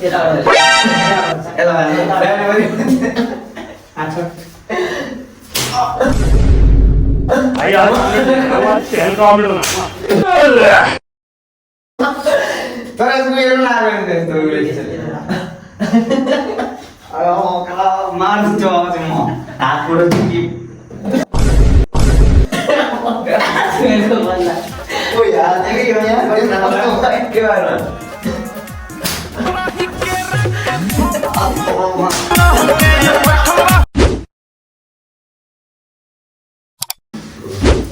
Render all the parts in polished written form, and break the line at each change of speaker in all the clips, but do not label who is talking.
Terus gue lawan tuh kalau malu coba semua aku udah skip. Oh ya, jadi gimana?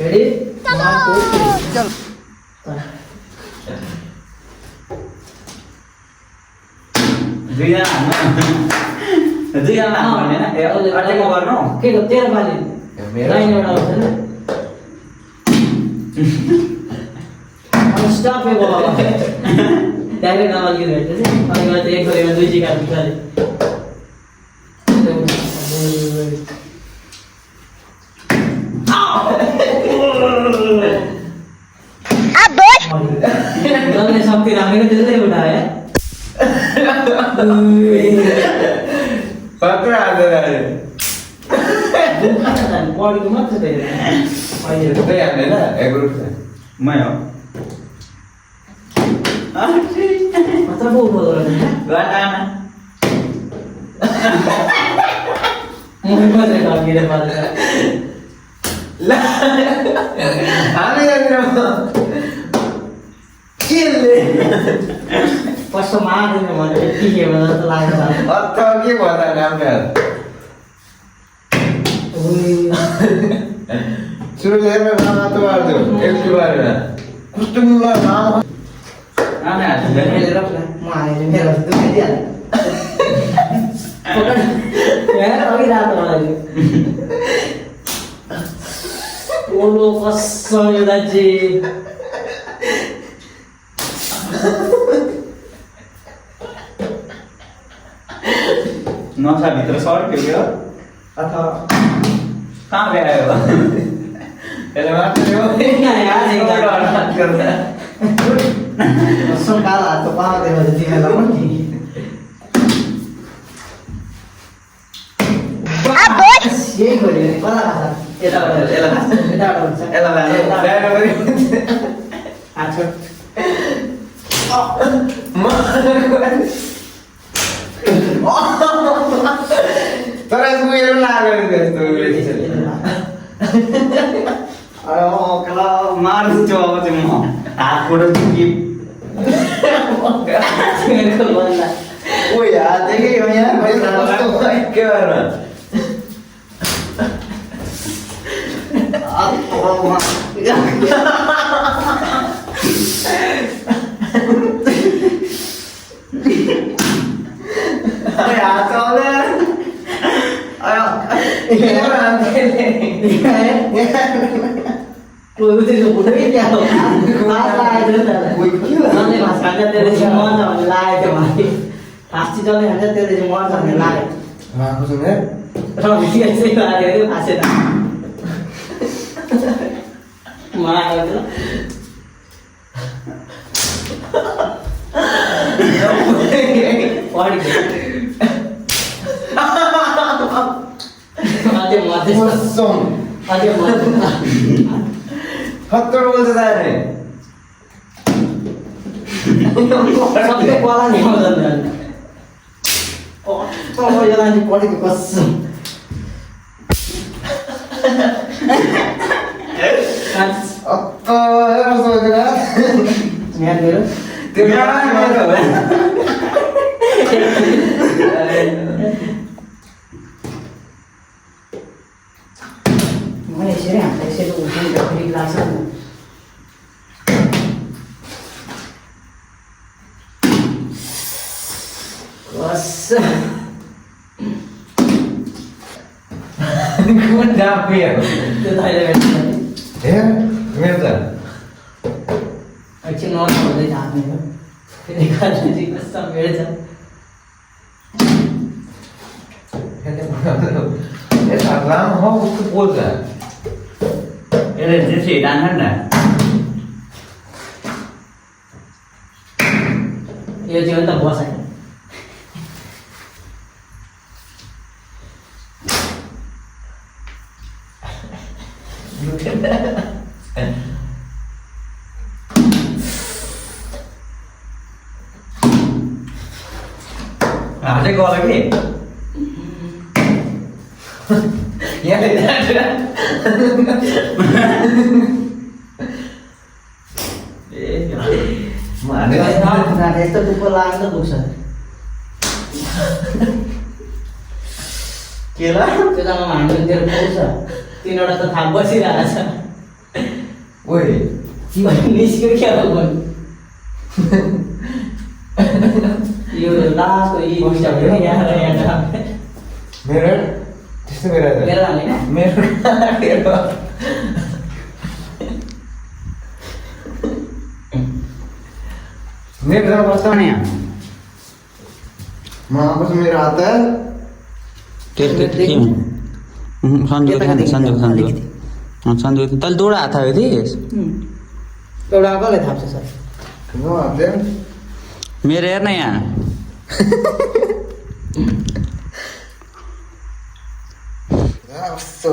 Ready? Satu.
Jangan ya. Ada mau warna?
Oke, dokter balik. Lain orang sana. Stop है बाबा direct नाम लिख रहे थे और ये एक बार में दूसरी का दिखा दे अब बोल मैंने सब तिरंगे को जल्दी उठाया
पकड़ा दे रहे
बॉडी को मत दे
और ये तो यार ना एक ग्रुप से मैं हूं
मतलब वो बोल रहा है
गाना
मुझे पता है कि ये बात है
ला आने जा रहा किले
फर्स्ट मार देने वाले ठीक है मतलब तो लाइन वाला
और तो क्या बोलता है नाम यार शुरू में नाम तो मार दो एक बार कुछ तो मिला नाम आने आ
मेरे रख ले मारे ने मेरा तो दे दिया पकड़ यार अभी रात वाला बोलो कसम दाजी
नौसा भीतर शॉर्ट क्यों गया अथा कहाँ गया है वो पहले बात करो
क्या यार एक
बात करता है
कसम काला तो पाव दे बजे दिखा ला मत अब बोल ये कोई पता था अच्छा
terus gue lawan guys kalau malu coba semua aku udah skip oh ya jadi gimana gimana ya soalnya ayo orang
Tôi thì cũng biết nhau Phát like nữa là Nó này mà sáng cho tên thì ngon rồi like cho mày Phát chứ cho nên là tên thì ngon rồi like
aku sebenarnya
Rồi thì anh sẽ like để phát sẽ nào Mà rồi đó Quá đi Aja mati
kosong
Aja mati
kotor बोलते था रे
सबसे वाला नहीं होता है तो ये line पॉडी के pass
apa harus saudara
niat dulu mana sih ya saya tuh udah di kelas aku What's
gue dapet
itu tadi
ya ngerti
अच्छी नॉन होते जाते हैं फिर निकालने जी कसम मेरे जा
ये सालाम हो उसको बोल रहा ये जैसे डांडा ना
ये जीवन तो बहुत है
हात चाहिँ गल के यहाँ म हाने
यस्तो टुप्पो लाग्छ दुख्छ
के ल
त्यो जग्गामा हामीले तेरो पाउँछ तिनवटा त थाहा बसिरहेको छ
ओइ
निस्क्यो क्या हो यो लास्टको यी दुईटा भयो यहाँ र यहाँ
मेरो त्यस्तो मेरो
मेरो हाल्ने
मेरो मेरो जरा बस्ता नि म आपस मेरो हात
सन्जु तैँले दुवटा हात थाप्यो थिइस्
एउटा कसले थाप्छ सर
म हात
मेरो हेर्न यहाँ
कस्तो